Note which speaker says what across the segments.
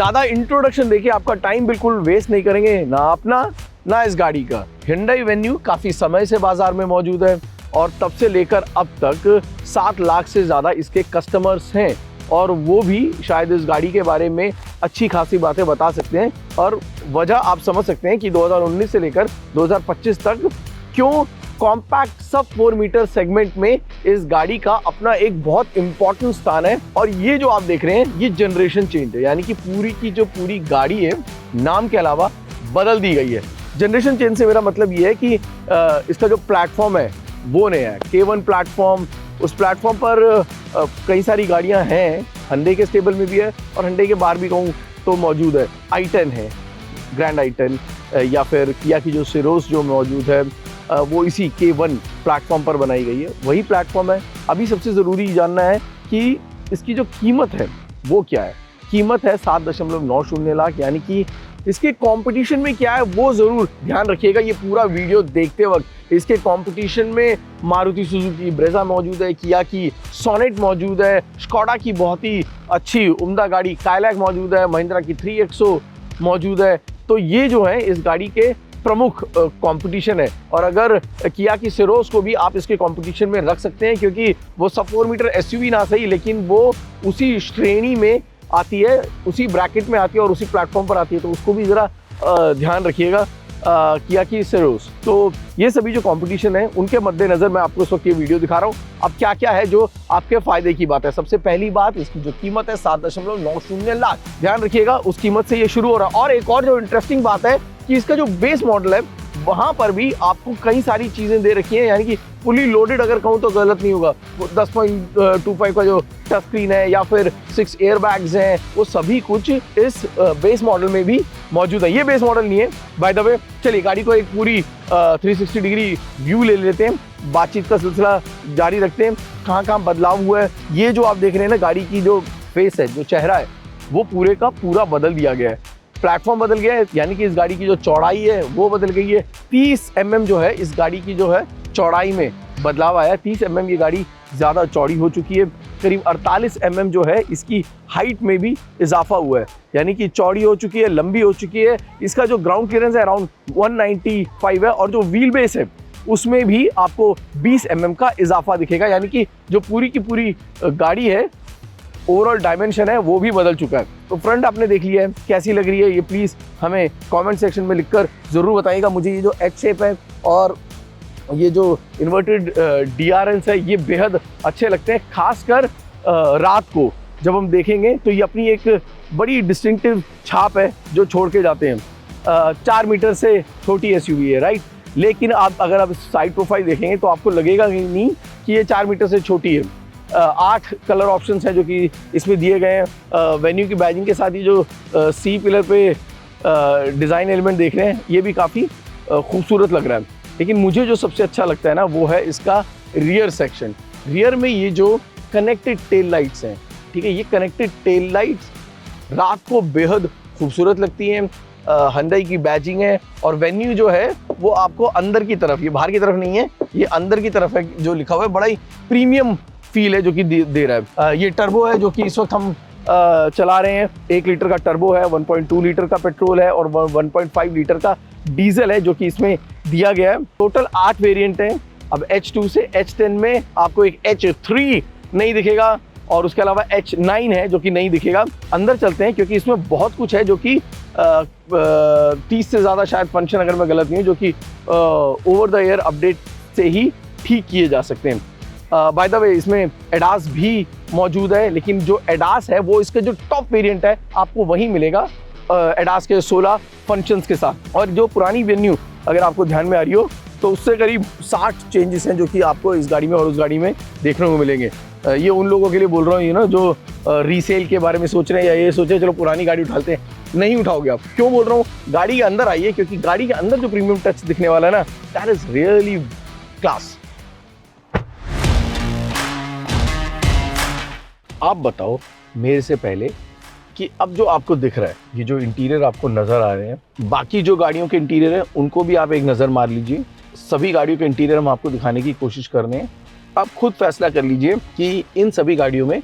Speaker 1: ज्यादा इंट्रोडक्शन देके आपका टाइम बिल्कुल वेस्ट नहीं करेंगे, ना अपना ना इस गाड़ी का। Hyundai Venue काफी समय से बाजार में मौजूद है और तब से लेकर अब तक 7 लाख से ज्यादा इसके कस्टमर्स हैं और वो भी शायद इस गाड़ी के बारे में अच्छी खासी बातें बता सकते हैं। और वजह आप समझ सकते हैं कि 2019 से लेकर 2025 तक क्यों कॉम्पैक्ट सब 4 मीटर सेगमेंट में इस गाड़ी का अपना एक बहुत इंपॉर्टेंट स्थान है। और ये जो आप देख रहे हैं ये जनरेशन चेंज है, यानी कि पूरी की जो पूरी गाड़ी है नाम के अलावा बदल दी गई है। जनरेशन चेंज से मेरा मतलब ये है कि इसका जो प्लेटफॉर्म है वो नया है, K1 प्लेटफॉर्म। उस प्लेटफॉर्म पर कई सारी गाड़ियां हैं, Hyundai के स्टेबल में भी है और Hyundai के बाहर भी कहूँ तो मौजूद है। i10 है, ग्रैंड i10, या फिर किया की जो सिरोस जो मौजूद है वो इसी K1 प्लेटफॉर्म पर बनाई गई है, वही प्लेटफॉर्म है। अभी सबसे ज़रूरी जानना है कि इसकी जो कीमत है वो क्या है। कीमत है 7.90 लाख, यानी कि इसके कंपटीशन में क्या है वो ज़रूर ध्यान रखिएगा ये पूरा वीडियो देखते वक्त। इसके कंपटीशन में मारुति सुजुकी ब्रेजा मौजूद है, किया की सोनेट मौजूद है, स्कोडा की बहुत ही अच्छी उम्दा गाड़ी काइलैक मौजूद है, महिंद्रा की 3XO मौजूद है। तो ये जो है इस गाड़ी के प्रमुख कंपटीशन है। और अगर किया की सिरोस को भी आप इसके कंपटीशन में रख सकते हैं, क्योंकि वो सब 4 मीटर एसयूवी ना सही लेकिन वो उसी श्रेणी में आती है, उसी ब्रैकेट में आती है और उसी प्लेटफॉर्म पर आती है, तो उसको भी ज़रा ध्यान रखिएगा किया की सिरोस। तो ये सभी जो कंपटीशन है उनके मद्देनज़र मैं आपको इस वक्त ये वीडियो दिखा रहा हूँ। अब क्या क्या है जो आपके फ़ायदे की बात है। सबसे पहली बात, इसकी जो कीमत है 7.90 लाख, ध्यान रखिएगा उस कीमत से ये शुरू हो रहा है। और एक और जो इंटरेस्टिंग बात है कि इसका जो बेस मॉडल है वहाँ पर भी आपको कई सारी चीज़ें दे रखी हैं, यानी कि फुली लोडेड अगर कहूँ तो गलत नहीं होगा। 10.25 का जो टच स्क्रीन है या फिर 6 एयर बैग्स हैं, वो सभी कुछ इस बेस मॉडल में भी मौजूद है। ये बेस मॉडल नहीं है बाय द वे। चलिए गाड़ी को एक पूरी 360 डिग्री व्यू ले लेते हैं, बातचीत का सिलसिला जारी रखते हैं, कहाँ कहाँ बदलाव हुआ है। ये जो आप देख रहे हैं ना, गाड़ी की जो फेस है, जो चेहरा है, वो पूरे का पूरा बदल दिया गया है। प्लेटफॉर्म बदल गया है, यानी कि इस गाड़ी की जो चौड़ाई है वो बदल गई है। 30 mm जो है इस गाड़ी की जो है चौड़ाई में बदलाव आया है। 30 mm ये गाड़ी ज़्यादा चौड़ी हो चुकी है। करीब 48 mm जो है इसकी हाइट में भी इजाफा हुआ है, यानी कि चौड़ी हो चुकी है, लंबी हो चुकी है। इसका जो ग्राउंड क्लियरेंस है अराउंड 195 है और जो व्हील बेस है उसमें भी आपको 20 mm का इजाफा दिखेगा, यानी कि जो पूरी की पूरी गाड़ी है ओवरऑल डायमेंशन है वो भी बदल चुका है। तो फ्रंट आपने देख लिया है, कैसी लग रही है ये प्लीज़ हमें कमेंट सेक्शन में लिखकर ज़रूर बताइएगा। मुझे ये जो एच शेप है और ये जो इन्वर्टेड DRLs है ये बेहद अच्छे लगते हैं, खासकर रात को जब हम देखेंगे तो ये अपनी एक बड़ी डिस्टिंक्टिव छाप है जो छोड़ के जाते हैं। 4 मीटर से छोटी SUV है, राइट, लेकिन अगर आप साइड प्रोफाइल देखेंगे तो आपको लगेगा नहीं कि ये 4 मीटर से छोटी है। 8 कलर ऑप्शंस हैं जो कि इसमें दिए गए हैं। वेन्यू की बैजिंग के साथ ही जो सी पिलर पे डिज़ाइन एलिमेंट देख रहे हैं ये भी काफ़ी खूबसूरत लग रहा है। लेकिन मुझे जो सबसे अच्छा लगता है ना वो है इसका रियर सेक्शन। रियर में ये जो कनेक्टेड टेल लाइट्स हैं, ठीक है, ये कनेक्टेड टेल लाइट्स रात को बेहद खूबसूरत लगती हैं। Hyundai की बैजिंग है और वेन्यू जो है वो आपको अंदर की तरफ, ये बाहर की तरफ नहीं है, ये अंदर की तरफ है जो लिखा हुआ है। बड़ा ही प्रीमियम फील है जो कि दे रहा है। ये टर्बो है जो कि इस वक्त हम चला रहे हैं। 1 लीटर का टर्बो है, 1.2 लीटर का पेट्रोल है और 1.5 लीटर का डीजल है जो कि इसमें दिया गया है। टोटल 8 वेरिएंट हैं। अब H2 से H10 में आपको एक H3 नहीं दिखेगा और उसके अलावा H9 है जो कि नहीं दिखेगा। अंदर चलते हैं क्योंकि इसमें बहुत कुछ है जो कि 30 से ज़्यादा शायद फंक्शन, अगर मैं गलत नहीं हूँ, जो कि ओवर द एयर अपडेट से ही ठीक किए जा सकते हैं। बाय द वे इसमें एडास भी मौजूद है, लेकिन जो एडास है वो इसके जो टॉप वेरिएंट है आपको वही मिलेगा एडास के 16 फंक्शंस के साथ। और जो पुरानी वेन्यू अगर आपको ध्यान में आ रही हो तो उससे करीब 60 चेंजेस हैं जो कि आपको इस गाड़ी में और उस गाड़ी में देखने को मिलेंगे। ये उन लोगों के लिए बोल रहा हूँ ये ना जो रीसेल के बारे में सोच रहे हैं या ये सोचे चलो पुरानी गाड़ी उठाते हैं, नहीं उठाओगे आप। क्यों बोल रहा हूँ, गाड़ी के अंदर आइए, क्योंकि गाड़ी के अंदर जो प्रीमियम टच दिखने वाला है ना, दैट इज रियली क्लास। आप बताओ मेरे से पहले कि अब जो आपको दिख रहा है, ये जो इंटीरियर आपको नज़र आ रहे हैं, बाकी जो गाड़ियों के इंटीरियर हैं उनको भी आप एक नज़र मार लीजिए। सभी गाड़ियों के इंटीरियर हम आपको दिखाने की कोशिश कर रहे हैं। आप खुद फैसला कर लीजिए कि इन सभी गाड़ियों में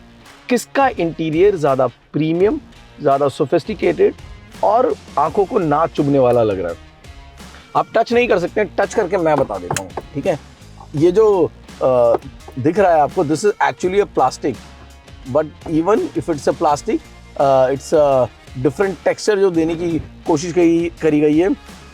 Speaker 1: किसका इंटीरियर ज़्यादा प्रीमियम ज़्यादा सोफिस्टिकेटेड और आंखों को ना चुभने वाला लग रहा है। आप टच नहीं कर सकते, टच करके मैं बता देता हूँ, ठीक है। ये जो दिख रहा है आपको, this is actually a plastic, but even if it's a plastic, it's a different texture जो देने की कोशिश करी गई है।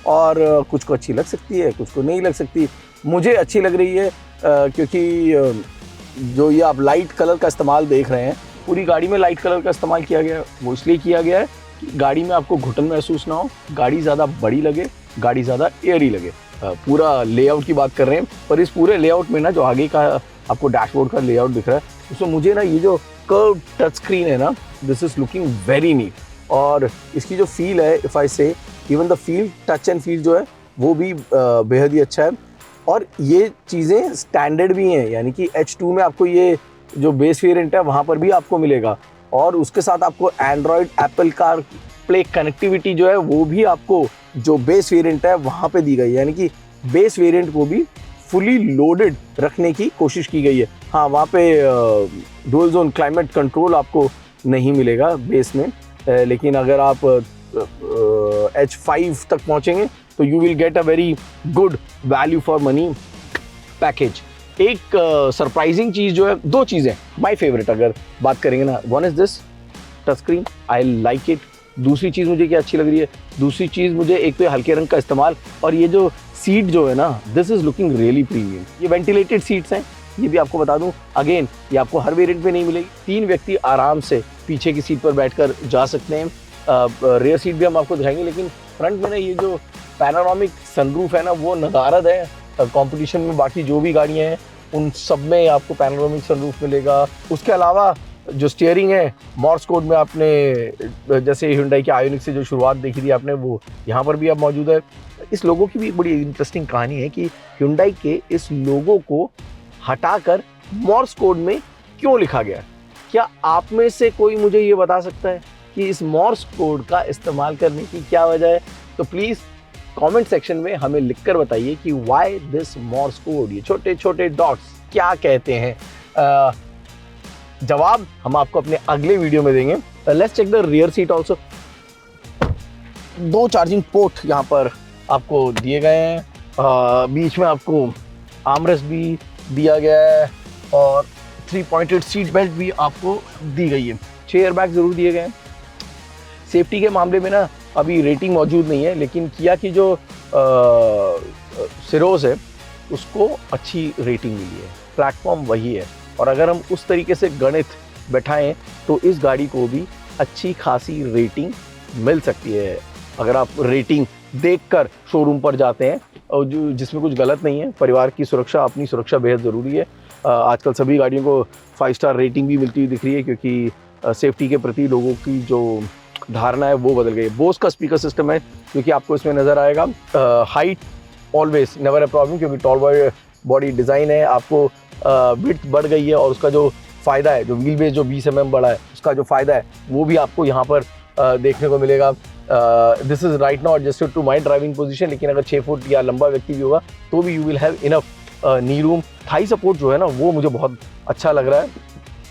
Speaker 1: और कुछ को अच्छी लग सकती है, कुछ को नहीं लग सकती। मुझे अच्छी लग रही है क्योंकि जो ये आप लाइट कलर का इस्तेमाल देख रहे हैं, पूरी गाड़ी में लाइट कलर का इस्तेमाल किया गया है। वो इसलिए किया गया है कि गाड़ी में आपको घुटन महसूस ना हो, गाड़ी ज़्यादा बड़ी लगे, गाड़ी ज़्यादा एयरी लगे। पूरा लेआउट की बात कर रहे हैं, पर इस पूरे लेआउट में ना जो आगे का आपको डैशबोर्ड का लेआउट दिख रहा है, उसमें मुझे ना ये जो कर्व टच स्क्रीन है ना, this is looking very neat. और इसकी जो फील है, इफ़ आई से, even the feel, touch and feel जो है वो भी बेहद ही अच्छा है। और ये चीज़ें स्टैंडर्ड भी हैं, यानी कि H2 में आपको ये जो बेस वेरिएंट है वहाँ पर भी आपको मिलेगा। और उसके साथ आपको Android, Apple car play connectivity जो है वो भी आपको जो बेस वेरिएंट है वहाँ पे दी गई है, यानी कि बेस वेरिएंट को भी फुली लोडेड रखने की कोशिश की गई है। हाँ, वहाँ पे डुअल जोन क्लाइमेट कंट्रोल आपको नहीं मिलेगा बेस में, लेकिन अगर आप H5 तक पहुँचेंगे तो you will get a very good value for money package. एक सरप्राइजिंग चीज़ जो है, दो चीज़ें माय फेवरेट अगर बात करेंगे ना, one is this touch screen, I like it. दूसरी चीज़ मुझे क्या अच्छी लग रही है, दूसरी चीज़ मुझे एक तो हल्के रंग का इस्तेमाल, और ये जो सीट जो है ना, this is looking really premium. ये वेंटिलेटेड सीट्स हैं, ये भी आपको बता दूं, अगेन ये आपको हर वेरिएंट में नहीं मिलेगी। 3 व्यक्ति आराम से पीछे की सीट पर बैठकर जा सकते हैं। रेयर सीट भी हम आपको दिखाएंगे, लेकिन फ्रंट में ना ये जो पैनोरामिक सनरूफ है ना, वो नदारद है। कंपटीशन में बाकी जो भी गाड़ियाँ हैं उन सब में आपको पैनोरामिक सनरूफ मिलेगा। उसके अलावा जो स्टीयरिंग है, मॉर्स कोड में आपने जैसे Hyundai की आयोनिक से जो शुरुआत देखी थी आपने, वो यहाँ पर भी अब मौजूद है। इस लोगो की भी एक बड़ी इंटरेस्टिंग कहानी है कि Hyundai के इस लोगो को हटाकर मॉर्स कोड में क्यों लिखा गया। क्या आप में से कोई मुझे ये बता सकता है कि इस मॉर्स कोड का इस्तेमाल करने की क्या वजह है? तो प्लीज़ कमेंट सेक्शन में हमें लिखकर बताइए कि व्हाई दिस मॉर्स कोड, ये छोटे छोटे डॉट्स क्या कहते हैं। जवाब हम आपको अपने अगले वीडियो में देंगे। Let's check the rear seat also. 2 charging port यहाँ पर आपको दिए गए हैं, बीच में आपको आर्मरेस्ट भी दिया गया है और 3 पॉइंटेड सीट बेल्ट भी आपको दी गई है। 6 एयरबैग जरूर दिए गए हैं। सेफ्टी के मामले में ना अभी रेटिंग मौजूद नहीं है, लेकिन किया की जो सिरोस है उसको अच्छी रेटिंग मिली है, प्लेटफॉर्म वही है। और अगर हम उस तरीके से गणित बैठाएं तो इस गाड़ी को भी अच्छी खासी रेटिंग मिल सकती है। अगर आप रेटिंग देखकर शोरूम पर जाते हैं और जो जिसमें कुछ गलत नहीं है, परिवार की सुरक्षा, अपनी सुरक्षा बेहद ज़रूरी है। आजकल सभी गाड़ियों को 5 स्टार रेटिंग भी मिलती हुई दिख रही है, क्योंकि सेफ्टी के प्रति लोगों की जो धारणा है वो बदल गई है। बोस का स्पीकर सिस्टम है, क्योंकि आपको इसमें नज़र आएगा। Height always never a problem, क्योंकि टॉल बॉडी डिज़ाइन है। आपको विड्थ बढ़ गई है और उसका जो फ़ायदा है, जो व्हील बेस जो 20 mm बढ़ा है, उसका जो फ़ायदा है वो भी आपको यहाँ पर देखने को मिलेगा। This is right now adjusted to my driving position, लेकिन अगर 6 फुट या लंबा व्यक्ति भी होगा तो भी you will have enough knee room. Thai support जो है ना वो मुझे बहुत अच्छा लग रहा है।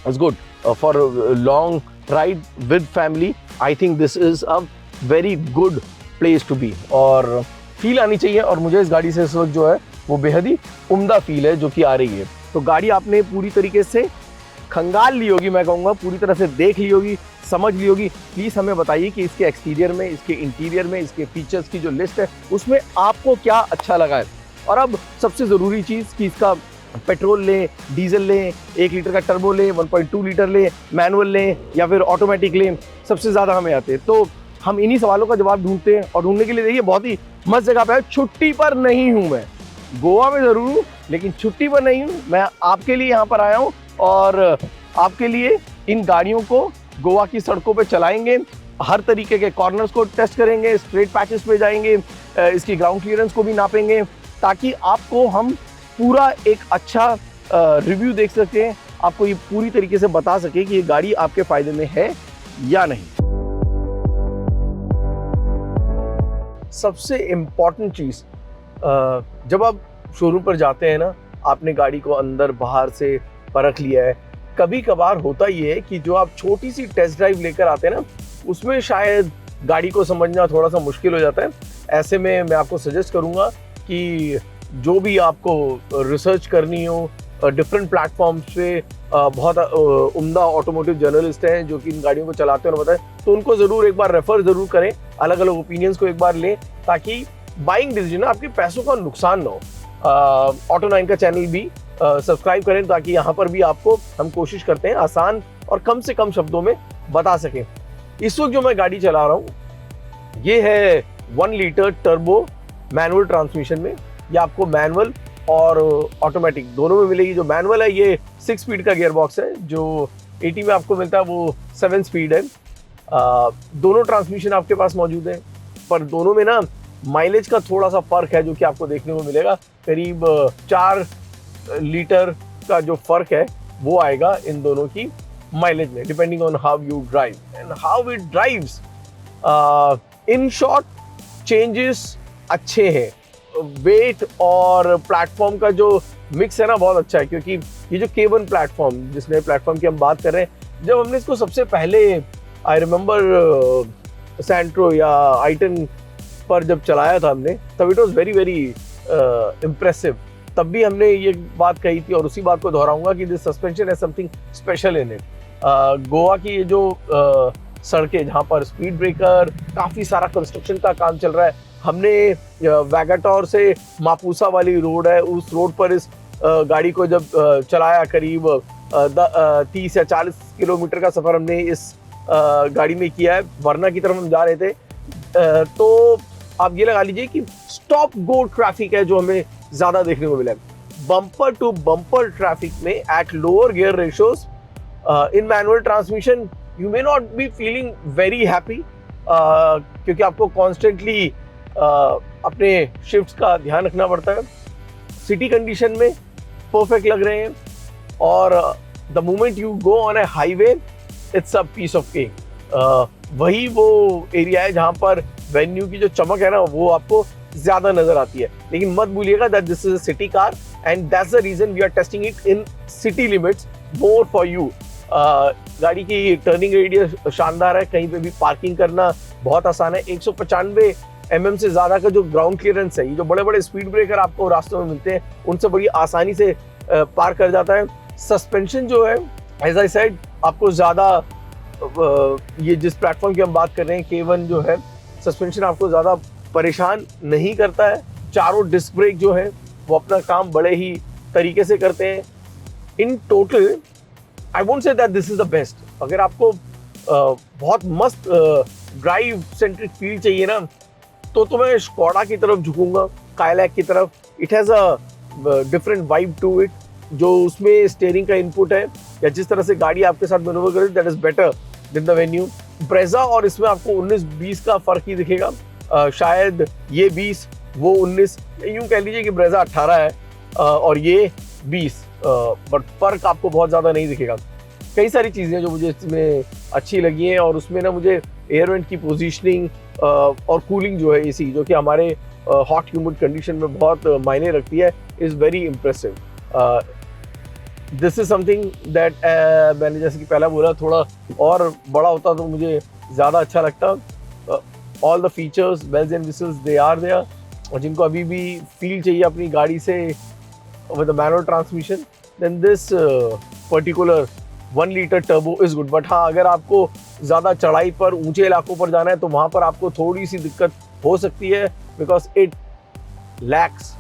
Speaker 1: It's good for long ride with family. I think this is a very good place to be, और फील आनी चाहिए। और मुझे इस गाड़ी से इस वक्त जो है वो बेहद ही उम्दा फील है जो कि आ रही है। तो गाड़ी आपने पूरी तरीके से खंगाल ली होगी, मैं कहूँगा पूरी तरह से देख ली होगी, समझ ली होगी। प्लीज़ हमें बताइए कि इसके एक्सटीरियर में, इसके इंटीरियर में, इसके फीचर्स की जो लिस्ट है उसमें आपको क्या अच्छा लगा है। और अब सबसे ज़रूरी चीज़ कि इसका पेट्रोल लें, डीजल लें, 1 लीटर का टर्बो लें, 1.2 लीटर लें, मैनुअल लें या फिर ऑटोमेटिक लें, सबसे ज़्यादा हमें आते हैं। तो हम इन्हीं सवालों का जवाब ढूंढते हैं, और ढूंढने के लिए देखिए बहुत ही मस्त जगह पे है। छुट्टी पर नहीं हूँ मैं, गोवा में ज़रूर हूँ लेकिन छुट्टी पर नहीं हूँ। मैं आपके लिए यहाँ पर आया हूँ और आपके लिए इन गाड़ियों को गोवा की सड़कों पे चलाएंगे, हर तरीके के कॉर्नर्स को टेस्ट करेंगे, स्ट्रेट पैचेस पे जाएंगे, इसकी ग्राउंड क्लियरेंस को भी नापेंगे, ताकि आपको हम पूरा एक अच्छा रिव्यू देख सकें, आपको ये पूरी तरीके से बता सके कि ये गाड़ी आपके फ़ायदे में है या नहीं। सबसे इम्पॉर्टेंट चीज़, जब आप शोरूम पर जाते हैं ना, आपने गाड़ी को अंदर बाहर से परख लिया है। कभी कभार होता ये है कि जो आप छोटी सी टेस्ट ड्राइव लेकर आते हैं ना, उसमें शायद गाड़ी को समझना थोड़ा सा मुश्किल हो जाता है। ऐसे में मैं आपको सजेस्ट करूँगा कि जो भी आपको रिसर्च करनी हो डिफरेंट प्लेटफॉर्म्स पे, बहुत उम्दा ऑटोमोटिव जर्नलिस्ट हैं जो कि इन गाड़ियों को चलाते हैं और बताएं, तो उनको ज़रूर एक बार रेफर ज़रूर करें, अलग अलग ओपिनियंस को एक बार लें, ताकि बाइंग डिसीजन आपके पैसों का नुकसान ना हो। ऑटो9 का चैनल भी सब्सक्राइब करें, ताकि यहाँ पर भी आपको हम कोशिश करते हैं आसान और कम से कम शब्दों में बता सकें। इस वक्त जो मैं गाड़ी चला रहा हूँ ये है 1 लीटर टर्बो मैनुअल ट्रांसमिशन में। ये आपको मैनुअल और ऑटोमेटिक दोनों में मिलेगी। जो मैनुअल है ये 6 स्पीड का गियर बॉक्स है, जो 80 में आपको मिलता है वो 7 स्पीड है। दोनों ट्रांसमिशन आपके पास मौजूद है, पर दोनों में ना माइलेज का थोड़ा सा फर्क है जो कि आपको देखने को मिलेगा। करीब 4 लीटर का जो फर्क है वो आएगा इन दोनों की माइलेज में, depending on how you drive and how it drives. In short changes अच्छे हैं। वेट और प्लेटफॉर्म का जो मिक्स है ना बहुत अच्छा है, क्योंकि ये जो K1 प्लेटफॉर्म, जिस नए प्लेटफॉर्म की हम बात कर रहे हैं, जब हमने इसको सबसे पहले आई रिमेम्बर सैंट्रो या आइटन पर जब चलाया था हमने, तब it was very very impressive. तब भी हमने ये बात कही थी और उसी बात को दोहराऊंगा कि दिस सस्पेंशन है something special in it. Goa की ये जो सड़कें जहाँ पर स्पीड ब्रेकर, काफ़ी सारा कंस्ट्रक्शन का काम चल रहा है, हमने वैगाटोर से मापुसा वाली रोड है, उस रोड पर इस गाड़ी को जब चलाया, करीब 30 या 40 किलोमीटर का सफ़र हमने इस गाड़ी में किया है। वरना की तरफ हम जा रहे थे, तो आप ये लगा लीजिए कि स्टॉप गो ट्रैफिक है जो हमें ज़्यादा देखने को मिला है। बम्पर टू बम्पर ट्रैफिक में at lower gear ratios in manual transmission you may not be feeling very happy, क्योंकि आपको कॉन्स्टेंटली अपने शिफ्ट्स का ध्यान रखना पड़ता है। सिटी कंडीशन में परफेक्ट लग रहे हैं, और the moment you go on a highway it's a piece of cake. वही वो एरिया है जहाँ पर वेन्यू की जो चमक है ना वो आपको ज्यादा नजर आती है। लेकिन मत भूलिएगा that this is a city car and that's the reason we are testing it in city limits more for you. गाड़ी की टर्निंग रेडियस शानदार है, कहीं पे भी पार्किंग करना बहुत आसान है। 195 mm से ज़्यादा का जो ग्राउंड क्लियरेंस है, ये जो बड़े बड़े स्पीड ब्रेकर आपको रास्तों में मिलते हैं उनसे बड़ी आसानी से पार कर जाता है। सस्पेंशन जो है एज आई सेड आपको ज़्यादा, ये जिस प्लेटफॉर्म की हम बात कर रहे हैं K1 जो है, सस्पेंशन आपको ज़्यादा परेशान नहीं करता है। चारों डिस्क ब्रेक जो है वो अपना काम बड़े ही तरीके से करते हैं। In total I won't say that this is the best. अगर आपको बहुत मस्त ड्राइव सेंट्रिक फील चाहिए ना, तो मैं स्कोडा की तरफ झुकूंगा, काइलैक की तरफ। It has a different vibe to it. जो उसमें स्टीयरिंग का इनपुट है या जिस तरह से गाड़ी आपके साथ मैनूवर करे, that is better than the venue. Brezza और इसमें आपको 19-20 का फर्क ही दिखेगा। शायद ये 20 वो 19, यूं कह लीजिए कि ब्रेजा 18 है और ये 20, बट फर्क आपको बहुत ज़्यादा नहीं दिखेगा। कई सारी चीज़ें जो मुझे इसमें अच्छी लगी हैं, और उसमें ना मुझे एयर वेंट की पोजीशनिंग और कूलिंग जो है एसी, जो कि हमारे हॉट ह्यूमिड कंडीशन में बहुत मायने रखती है, is very impressive. This is something that मैंने जैसे कि पहला बोला, थोड़ा और बड़ा होता तो मुझे ज़्यादा अच्छा लगता। All the features, bells and whistles, they are there. और जिनको अभी भी फील चाहिए अपनी गाड़ी से with the manual transmission, then this particular 1 litre turbo is good. But हाँ, अगर आपको ज़्यादा चढ़ाई पर, ऊंचे इलाकों पर जाना है तो वहाँ पर आपको थोड़ी सी दिक्कत हो सकती है, because it lacks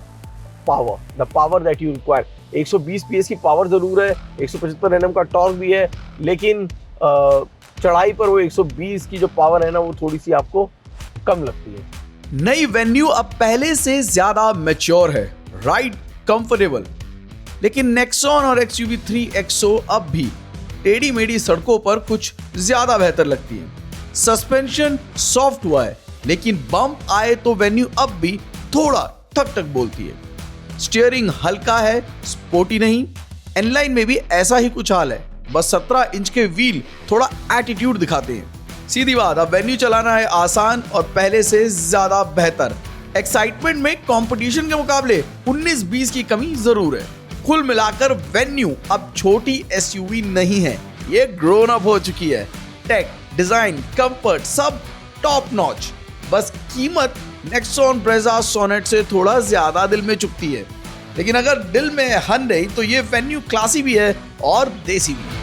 Speaker 1: power, the power that you require. 120 PS की पावर ज़रूर है, 175 Nm का टॉर्क भी है, लेकिन चढ़ाई पर वो 120 की जो पावर है ना, वो थोड़ी सी आपको कम लगती है।
Speaker 2: नई वेन्यू अब पहले से ज्यादा मैच्योर है, राइड कंफर्टेबल। लेकिन नेक्सॉन और XUV 3XO अब भी टेढ़ी मेढ़ी सड़कों पर कुछ ज्यादा बेहतर लगती है। सस्पेंशन सॉफ्ट हुआ है, लेकिन बम्प आए तो वेन्यू अब भी थोड़ा ठक ठक बोलती है। स्टीयरिंग हल्का है, स्पोर्टी नहीं। एनलाइन में भी ऐसा ही कुछ हाल है, बस 17 इंच के व्हील थोड़ा एटीट्यूड दिखाते हैं। सीधी बात, अब वेन्यू चलाना है आसान और पहले से ज्यादा बेहतर। एक्साइटमेंट में कंपटीशन के मुकाबले 19-20 की कमी जरूर है। कुल मिलाकर वेन्यू अब छोटी SUV नहीं है, ये ग्रोन अप हो चुकी है। टेक, डिजाइन, कंफर्ट सब टॉप नॉच। बस कीमत नेक्सॉन ब्रेजा सोनेट से थोड़ा ज्यादा दिल में चुभती है, लेकिन अगर दिल में है Hyundai तो ये वेन्यू क्लासी भी है और देसी भी।